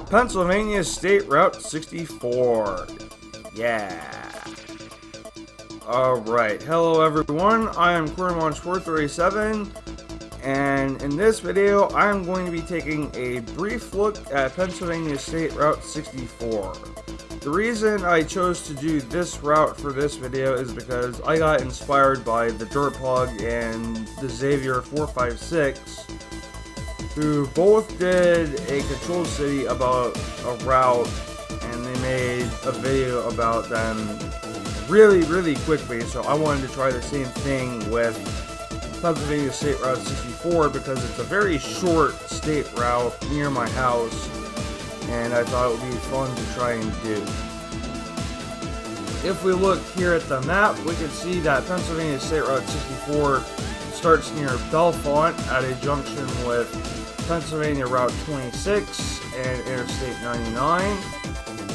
Pennsylvania State Route 64. Yeah. Alright, hello everyone, I am Quartermonch437, and in this video I'm going to be taking a brief look at Pennsylvania State Route 64. The reason I chose to do this route for this video is because I got inspired by the Dirtpog and the Xavier 456, who both did a controlled city about a route, and they made a video about them really quickly. So I wanted to try the same thing with Pennsylvania State Route 64 because it's a very short state route near my house, and I thought it would be fun to try and do. If we look here at the map, we can see that Pennsylvania State Route 64 starts near Bellefonte at a junction with Pennsylvania Route 26 and Interstate 99,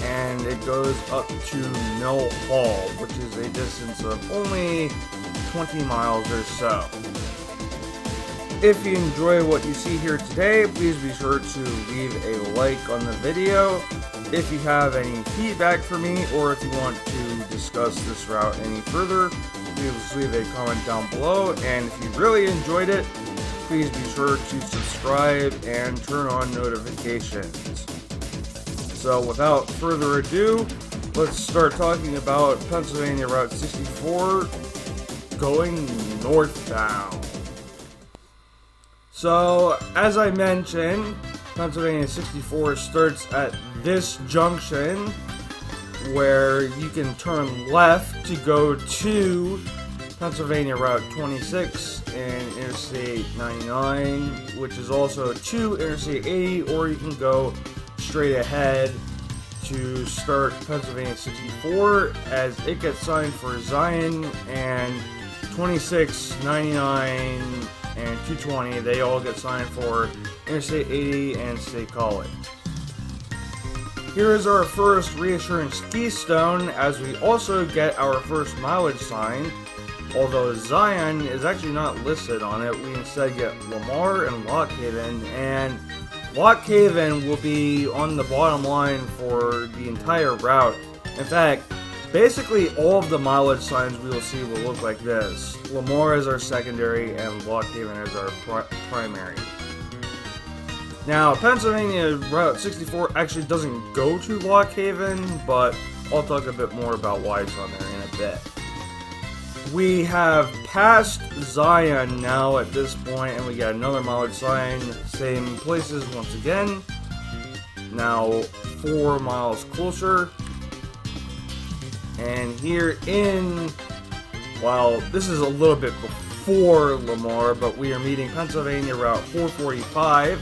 and it goes up to Mill Hall, which is a distance of only 20 miles or so. If you enjoy what you see here today, please be sure to leave a like on the video. If you have any feedback for me, or if you want to discuss this route any further, please leave a comment down below. And if you really enjoyed it, please be sure to subscribe and turn on notifications. So without further ado, let's start talking about Pennsylvania Route 64 going northbound. So, as I mentioned, Pennsylvania 64 starts at this junction where you can turn left to go to Pennsylvania Route 26 and Interstate 99, which is also to Interstate 80, or you can go straight ahead to start Pennsylvania 64 as it gets signed for Zion, and 26, 99, and 220, they all get signed for Interstate 80 and State College. Here is our first reassurance keystone, as we also get our first mileage sign. Although Zion is actually not listed on it, we instead get Lamar and Lock Haven, and Lock Haven will be on the bottom line for the entire route. In fact, basically all of the mileage signs we will see will look like this. Lamar is our secondary and Lock Haven is our primary. Now, Pennsylvania Route 64 actually doesn't go to Lock Haven, but I'll talk a bit more about why it's on there in a bit. We have passed Zion now at this point, and we got another mileage sign, same places once again, now 4 miles closer. And here in, well, this is a little bit before Lamar, but we are meeting Pennsylvania Route 445,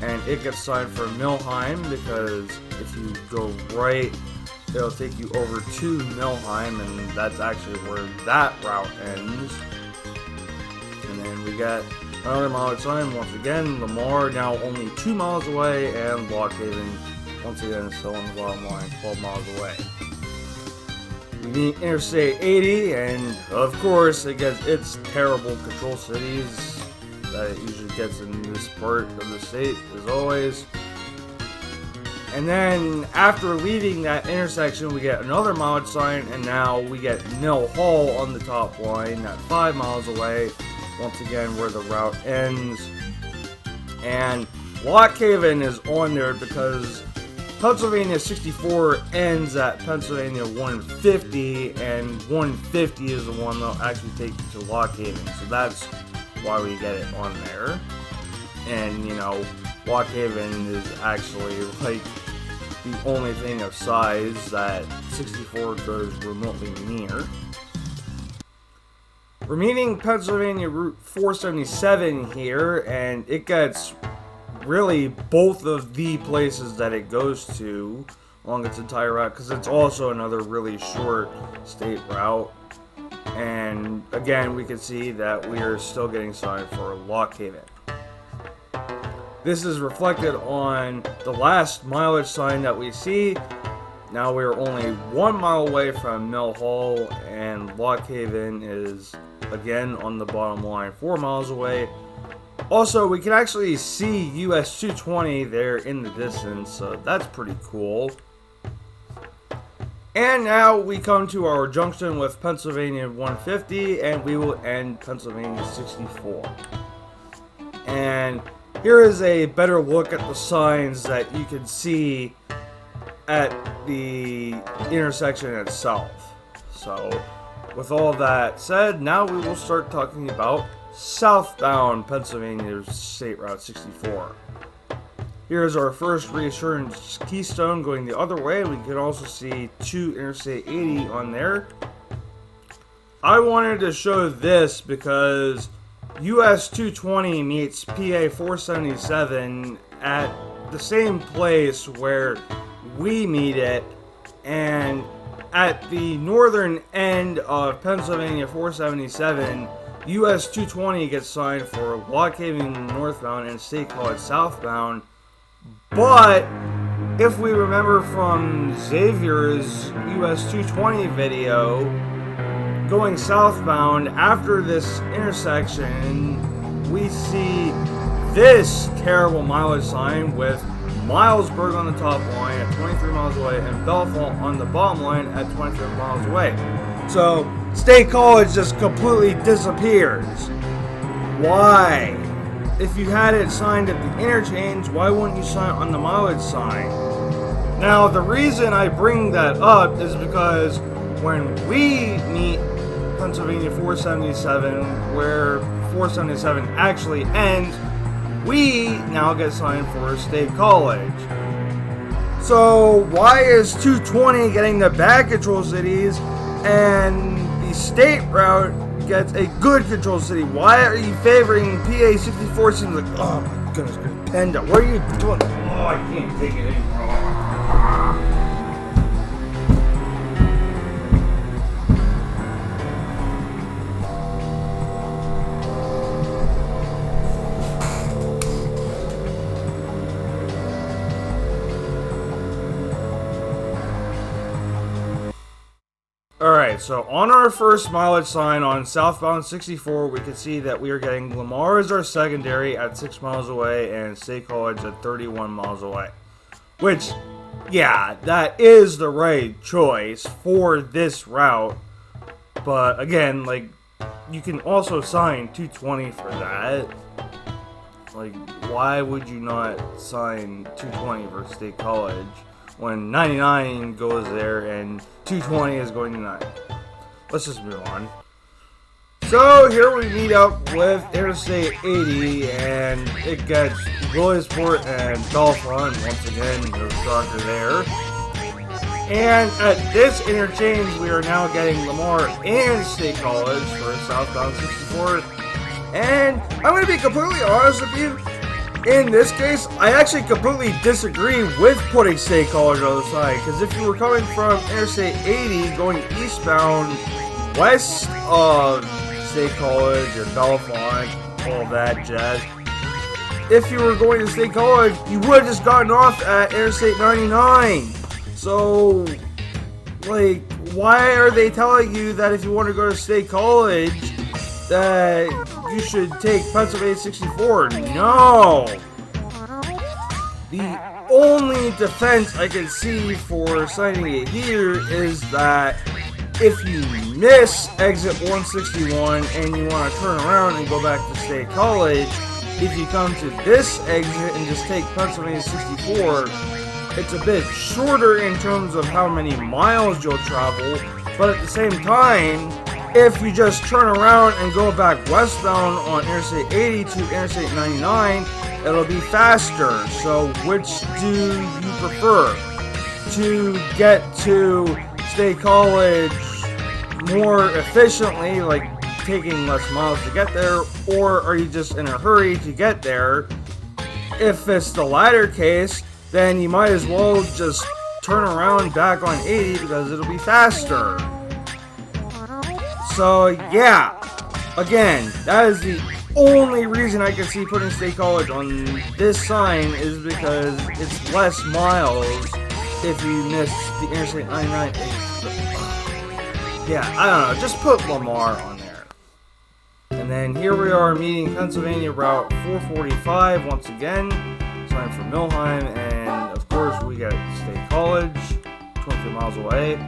and it gets signed for Milheim, because if you go right, it'll take you over to Milheim, and that's actually where that route ends. And then we got another mileage sign, once again, Lamar now only 2 miles away, and Lock Haven, once again, is still on the bottom line, 12 miles away. We meet Interstate 80, and of course, it gets its terrible control cities that it usually gets in this part of the state, as always. And then, after leaving that intersection, we get another mileage sign, and now we get Mill Hall on the top line at 5 miles away, once again where the route ends. And Lock Haven is on there because Pennsylvania 64 ends at Pennsylvania 150, and 150 is the one that'll actually take you to Lock Haven, so that's why we get it on there. And, you know, Lock Haven is actually like the only thing of size that 64 goes remotely near. We're meeting Pennsylvania Route 477 here, and it gets really both of the places that it goes to along its entire route, because it's also another really short state route. And again, we can see that we are still getting signed for Lock Haven. This is reflected on the last mileage sign that we see. Now we're only 1 mile away from Mill Hall, and Lock Haven is again on the bottom line 4 miles away. Also, we can actually see US 220 there in the distance, so that's pretty cool. And now we come to our junction with Pennsylvania 150, and we will end Pennsylvania 64. And here is a better look at the signs that you can see at the intersection itself. So, with all that said, now we will start talking about southbound Pennsylvania State Route 64. Here's our first reassurance keystone going the other way. We can also see 2 Interstate 80 on there. I wanted to show this because US 220 meets PA 477 at the same place where we meet it, and at the northern end of Pennsylvania 477, US 220 gets signed for Lock Haven northbound and State College southbound. But if we remember from Xavier's US 220 video, going southbound after this intersection, we see this terrible mileage sign with Milesburg on the top line at 23 miles away and Bellefonte on the bottom line at 23 miles away. So State College just completely disappears. Why? If you had it signed at the interchange, why wouldn't you sign on the mileage sign? Now, the reason I bring that up is because when we meet Pennsylvania 477, where 477 actually ends, we now get signed for State College. So why is 220 getting the bad control cities and the state route gets a good control city? Why are you favoring PA 64? Seems like, oh my goodness, PennDOT, what are you doing? Oh, I can't take it anymore. Alright, so on our first mileage sign on southbound 64, we can see that we are getting Lamar as our secondary at 6 miles away and State College at 31 miles away. Which, yeah, that is the right choice for this route. But again, like, you can also sign 220 for that. Like, why would you not sign 220 for State College when 99 goes there and 220 is going to 90? Let's just move on. So here we meet up with Interstate 80, and it gets Williamsport and Bellefonte. Once again, no shocker there. And at this interchange, we are now getting Lamar and State College for southbound 64. And I'm going to be completely honest with you. In this case, I actually completely disagree with putting State College on the side, because if you were coming from Interstate 80 going eastbound west of State College or Bellefonte, all that jazz, if you were going to State College, you would have just gotten off at Interstate 99. So, like, why are they telling you that if you want to go to State College, that you should take Pennsylvania 64? No! The only defense I can see for signing it here is that if you miss exit 161 and you want to turn around and go back to State College, if you come to this exit and just take Pennsylvania 64, it's a bit shorter in terms of how many miles you'll travel, but at the same time, if you just turn around and go back westbound on Interstate 80 to Interstate 99, it'll be faster. So which do you prefer? To get to State College more efficiently, like taking less miles to get there, or are you just in a hurry to get there? If it's the latter case, then you might as well just turn around back on 80 because it'll be faster. So yeah, again, that is the only reason I can see putting State College on this sign, is because it's less miles if you miss the Interstate 99 exit. Yeah, I don't know, just put Lamar on there. And And then here we are meeting Pennsylvania Route 445 once again. Sign for Millheim, and of course we got State College, 23 miles away.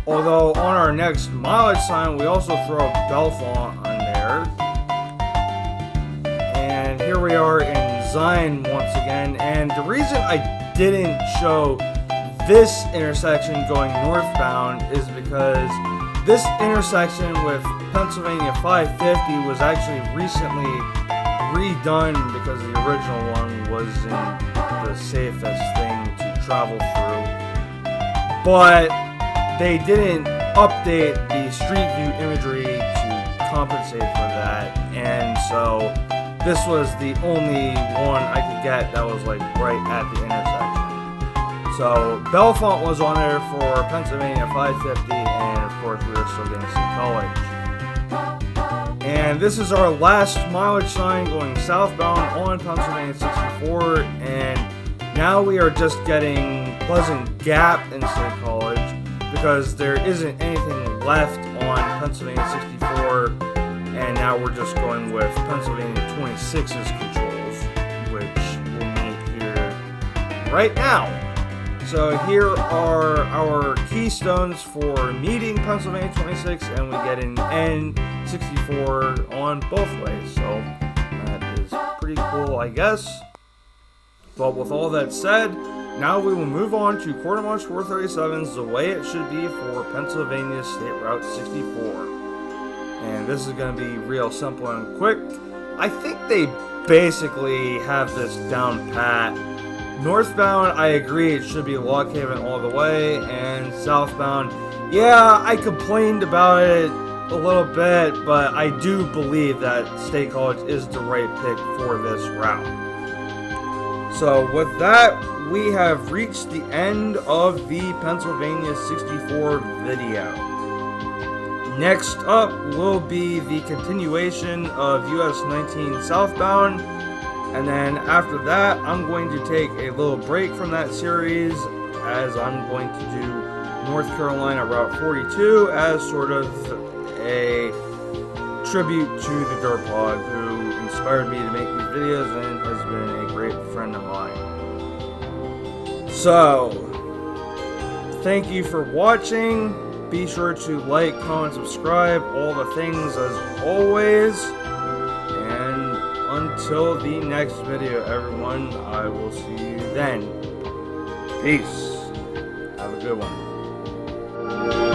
Although on our next mileage sign, we also throw Bellefonte on there. And here we are in Zion once again. And the reason I didn't show this intersection going northbound is because this intersection with Pennsylvania 550 was actually recently redone because the original one wasn't the safest thing to travel through. But they didn't update the street view imagery to compensate for that, and so this was the only one I could get that was like right at the intersection. So Bellefonte was on there for Pennsylvania 550, and of course we were still getting State College. And this is our last mileage sign going southbound on Pennsylvania 64, and now we are just getting Pleasant Gap in State College, because there isn't anything left on Pennsylvania 64, and now we're just going with Pennsylvania 26's controls, which we'll meet here right now. So here are our keystones for meeting Pennsylvania 26, and we get an N64 on both ways, so that is pretty cool, I guess. But with all that said, now we will move on to Quarter March 437's the way it should be for Pennsylvania State Route 64. And this is going to be real simple and quick. I think they basically have this down pat. Northbound, I agree, it should be Log Haven all the way. And southbound, yeah, I complained about it a little bit, but I do believe that State College is the right pick for this route. So with that, we have reached the end of the Pennsylvania 64 video. Next up will be the continuation of US 19 southbound, and then after that I'm going to take a little break from that series as I'm going to do North Carolina Route 42 as sort of a tribute to the Dirtbog, who inspired me to make these videos and has been a great friend of mine. So, thank you for watching. Be sure to like, comment, subscribe, all the things as always. And until the next video, everyone, I will see you then. Peace. Have a good one.